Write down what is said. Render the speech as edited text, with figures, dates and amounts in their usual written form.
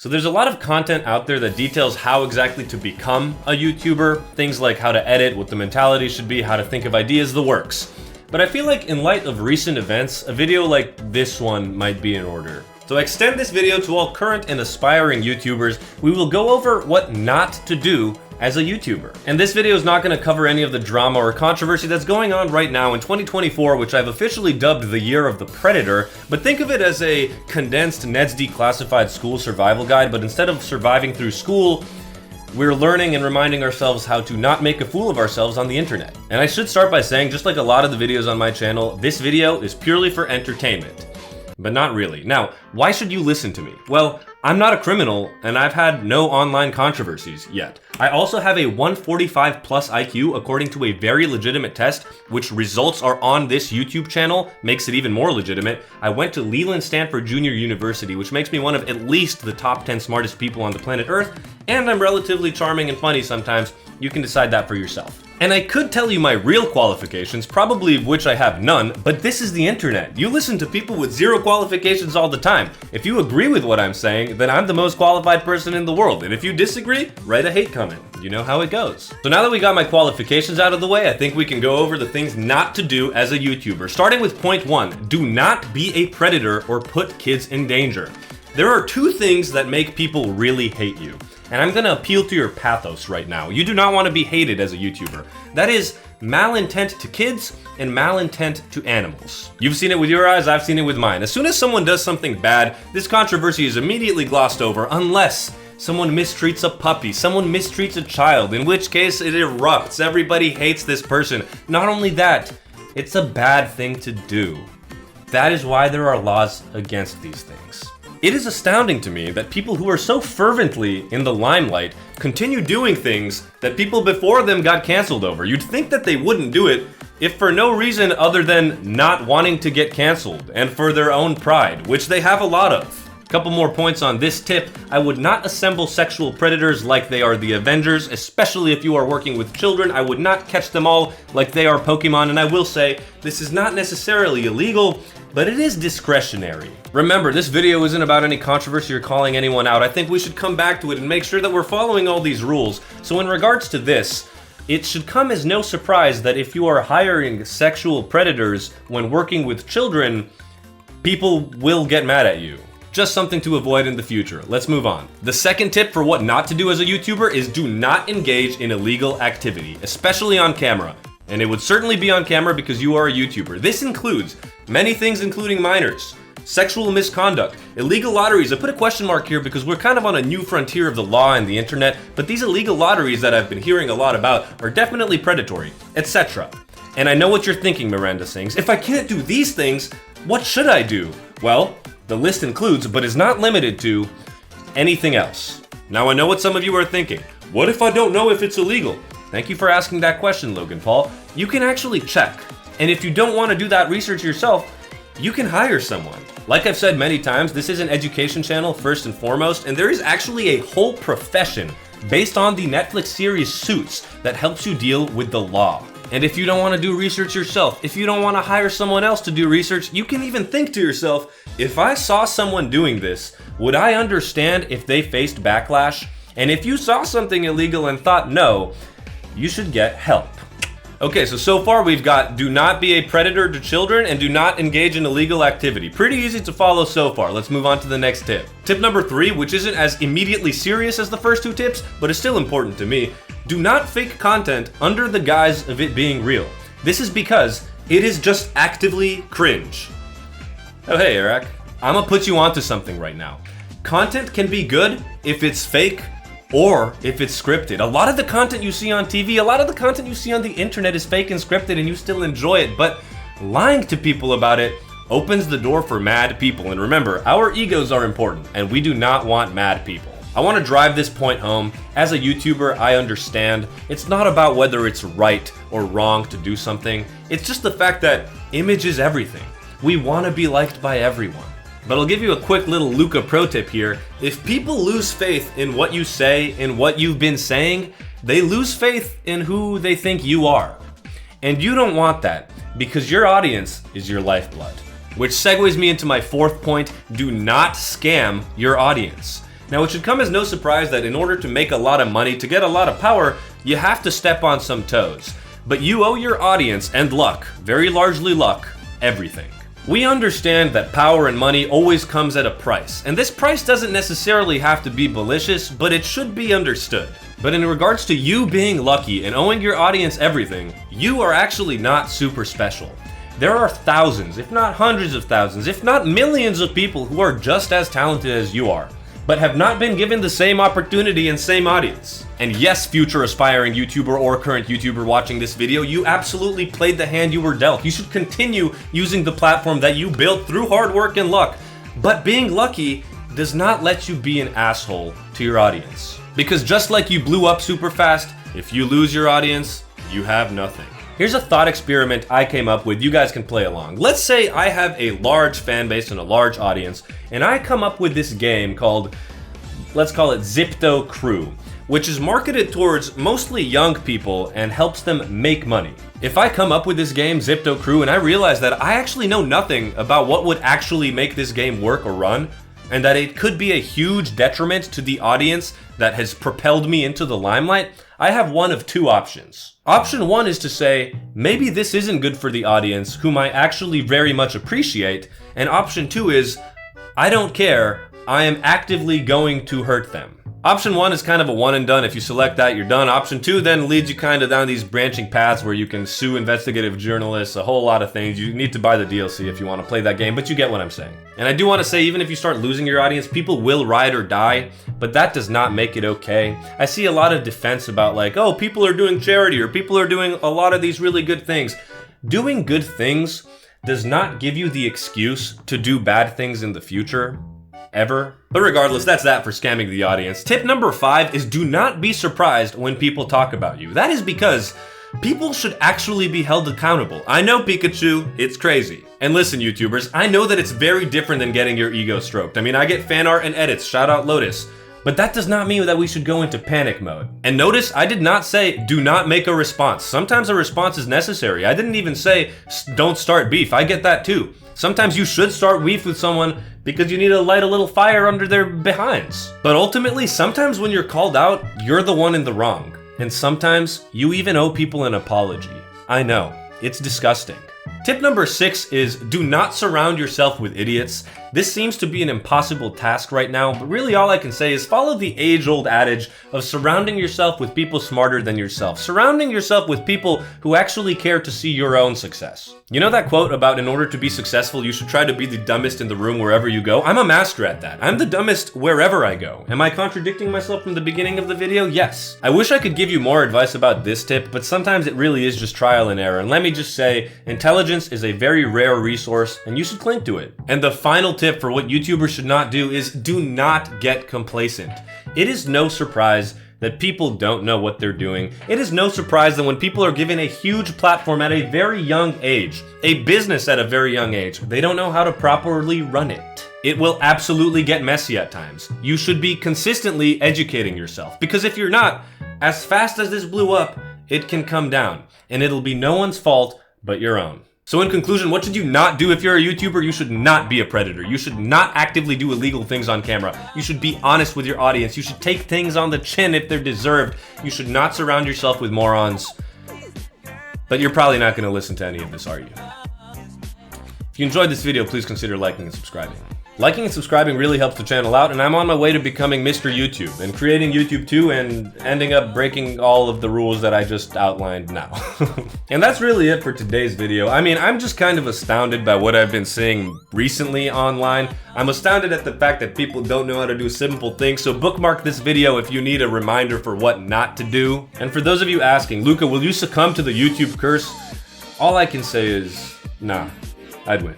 So there's a lot of content out there that details how exactly to become a YouTuber, things like how to edit, what the mentality should be, how to think of ideas, the works. But I feel like in light of recent events, a video like this one might be in order. So I extend this video to all current and aspiring YouTubers. We will go over what not to do as a YouTuber. And this video is not going to cover any of the drama or controversy that's going on right now in 2024, which I've officially dubbed the year of the Predator. But think of it as a condensed Ned's Declassified School Survival Guide, but instead of surviving through school, we're learning and reminding ourselves how to not make a fool of ourselves on the internet. And I should start by saying, just like a lot of the videos on my channel, this video is purely for entertainment. But not really. Now, why should you listen to me? Well, I'm not a criminal, and I've had no online controversies yet. I also have a 145 plus IQ according to a very legitimate test, which results are on this YouTube channel, makes it even more legitimate. I went to Leland Stanford Junior University, which makes me one of at least the top 10 smartest people on the planet Earth, and I'm relatively charming and funny sometimes. You can decide that for yourself. And I could tell you my real qualifications, probably of which I have none, but this is the internet. You listen to people with zero qualifications all the time. If you agree with what I'm saying, then I'm the most qualified person in the world. And if you disagree, write a hate comment. You know how it goes. So now that we got my qualifications out of the way, I think we can go over the things not to do as a YouTuber. Starting with point 1, do not be a predator or put kids in danger. There are two things that make people really hate you. And I'm gonna appeal to your pathos right now. You do not want to be hated as a YouTuber. That is malintent to kids and malintent to animals. You've seen it with your eyes, I've seen it with mine. As soon as someone does something bad, this controversy is immediately glossed over unless someone mistreats a puppy, someone mistreats a child, in which case it erupts. Everybody hates this person. Not only that, it's a bad thing to do. That is why there are laws against these things. It is astounding to me that people who are so fervently in the limelight continue doing things that people before them got canceled over. You'd think that they wouldn't do it if for no reason other than not wanting to get canceled and for their own pride, which they have a lot of. Couple more points on this tip. I would not assemble sexual predators like they are the Avengers, especially if you are working with children. I would not catch them all like they are Pokemon, and I will say, this is not necessarily illegal, but it is discretionary. Remember, this video isn't about any controversy or calling anyone out. I think we should come back to it and make sure that we're following all these rules. So in regards to this, it should come as no surprise that if you are hiring sexual predators when working with children, people will get mad at you. Just something to avoid in the future. Let's move on. The second tip for what not to do as a YouTuber is do not engage in illegal activity, especially on camera. And it would certainly be on camera because you are a YouTuber. This includes many things, including minors, sexual misconduct, illegal lotteries. I put a question mark here because we're kind of on a new frontier of the law and the internet, but these illegal lotteries that I've been hearing a lot about are definitely predatory, etc. And I know what you're thinking, Miranda Sings. If I can't do these things, what should I do? Well, the list includes, but is not limited to, anything else. Now I know what some of you are thinking. What if I don't know if it's illegal? Thank you for asking that question, Logan Paul. You can actually check. And if you don't want to do that research yourself, you can hire someone. Like I've said many times, this is an education channel first and foremost, and there is actually a whole profession based on the Netflix series Suits that helps you deal with the law. And if you don't want to do research yourself, if you don't want to hire someone else to do research, you can even think to yourself, if I saw someone doing this, would I understand if they faced backlash? And if you saw something illegal and thought no, you should get help. Okay, so far we've got do not be a predator to children and do not engage in illegal activity. Pretty easy to follow so far. Let's move on to the next tip. Tip number 3, which isn't as immediately serious as the first two tips, but is still important to me. Do not fake content under the guise of it being real. This is because it is just actively cringe. Oh hey Eric, I'm gonna put you onto something right now. Content can be good if it's fake or if it's scripted. A lot of the content you see on TV, a lot of the content you see on the internet is fake and scripted and you still enjoy it, but lying to people about it opens the door for mad people. And remember, our egos are important and we do not want mad people. I want to drive this point home. As a YouTuber, I understand it's not about whether it's right or wrong to do something. It's just the fact that image is everything. We want to be liked by everyone. But I'll give you a quick little Luca pro tip here. If people lose faith in what you say and what you've been saying, they lose faith in who they think you are. And you don't want that because your audience is your lifeblood. Which segues me into my fourth point, do not scam your audience. Now, it should come as no surprise that in order to make a lot of money, to get a lot of power, you have to step on some toes. But you owe your audience and luck, very largely luck, everything. We understand that power and money always comes at a price, and this price doesn't necessarily have to be malicious, but it should be understood. But in regards to you being lucky and owing your audience everything, you are actually not super special. There are thousands, if not hundreds of thousands, if not millions of people who are just as talented as you are, but have not been given the same opportunity and same audience. And yes, future aspiring YouTuber or current YouTuber watching this video, you absolutely played the hand you were dealt. You should continue using the platform that you built through hard work and luck. But being lucky does not let you be an asshole to your audience. Because just like you blew up super fast, if you lose your audience, you have nothing. Here's a thought experiment I came up with, you guys can play along. Let's say I have a large fan base and a large audience, and I come up with this game called, let's call it Zipto Crew, which is marketed towards mostly young people and helps them make money. If I come up with this game, Zipto Crew, and I realize that I actually know nothing about what would actually make this game work or run, and that it could be a huge detriment to the audience that has propelled me into the limelight, I have one of two options. Option one is to say, maybe this isn't good for the audience, whom I actually very much appreciate, and option two is, I don't care, I am actively going to hurt them. Option one is kind of a one and done. If you select that, you're done. Option two then leads you kind of down these branching paths where you can sue investigative journalists, a whole lot of things. You need to buy the DLC if you want to play that game, but you get what I'm saying. And I do want to say, even if you start losing your audience, people will ride or die, but that does not make it okay. I see a lot of defense about like, oh, people are doing charity or people are doing a lot of these really good things. Doing good things does not give you the excuse to do bad things in the future. Ever. But regardless, that's that for scamming the audience. Tip number 5 is do not be surprised when people talk about you. That is because people should actually be held accountable. I know, Pikachu, it's crazy. And listen, YouTubers, I know that it's very different than getting your ego stroked. I mean, I get fan art and edits, shout out Lotus. But that does not mean that we should go into panic mode. And notice, I did not say, do not make a response. Sometimes a response is necessary. I didn't even say, don't start beef. I get that too. Sometimes you should start beef with someone because you need to light a little fire under their behinds. But ultimately, sometimes when you're called out, you're the one in the wrong. And sometimes you even owe people an apology. I know, it's disgusting. Tip number 6 is do not surround yourself with idiots. This seems to be an impossible task right now, but really all I can say is follow the age-old adage of surrounding yourself with people smarter than yourself. Surrounding yourself with people who actually care to see your own success. You know that quote about in order to be successful, you should try to be the dumbest in the room wherever you go? I'm a master at that. I'm the dumbest wherever I go. Am I contradicting myself from the beginning of the video? Yes. I wish I could give you more advice about this tip, but sometimes it really is just trial and error. And let me just say, intelligence is a very rare resource and you should cling to it. And the final tip for what YouTubers should not do is do not get complacent. It is no surprise that people don't know what they're doing. It is no surprise that when people are given a huge platform at a very young age, a business at a very young age, they don't know how to properly run it. It will absolutely get messy at times. You should be consistently educating yourself, because if you're not, as fast as this blew up, it can come down, and it'll be no one's fault but your own. So in conclusion, what should you not do if you're a YouTuber? You should not be a predator. You should not actively do illegal things on camera. You should be honest with your audience. You should take things on the chin if they're deserved. You should not surround yourself with morons. But you're probably not going to listen to any of this, are you? If you enjoyed this video, please consider liking and subscribing. Liking and subscribing really helps the channel out, and I'm on my way to becoming Mr. YouTube and creating YouTube too, and ending up breaking all of the rules that I just outlined now. And that's really it for today's video. I mean, I'm just kind of astounded by what I've been seeing recently online. I'm astounded at the fact that people don't know how to do simple things, so bookmark this video if you need a reminder for what not to do. And for those of you asking, Luca, will you succumb to the YouTube curse? All I can say is, nah, I'd win.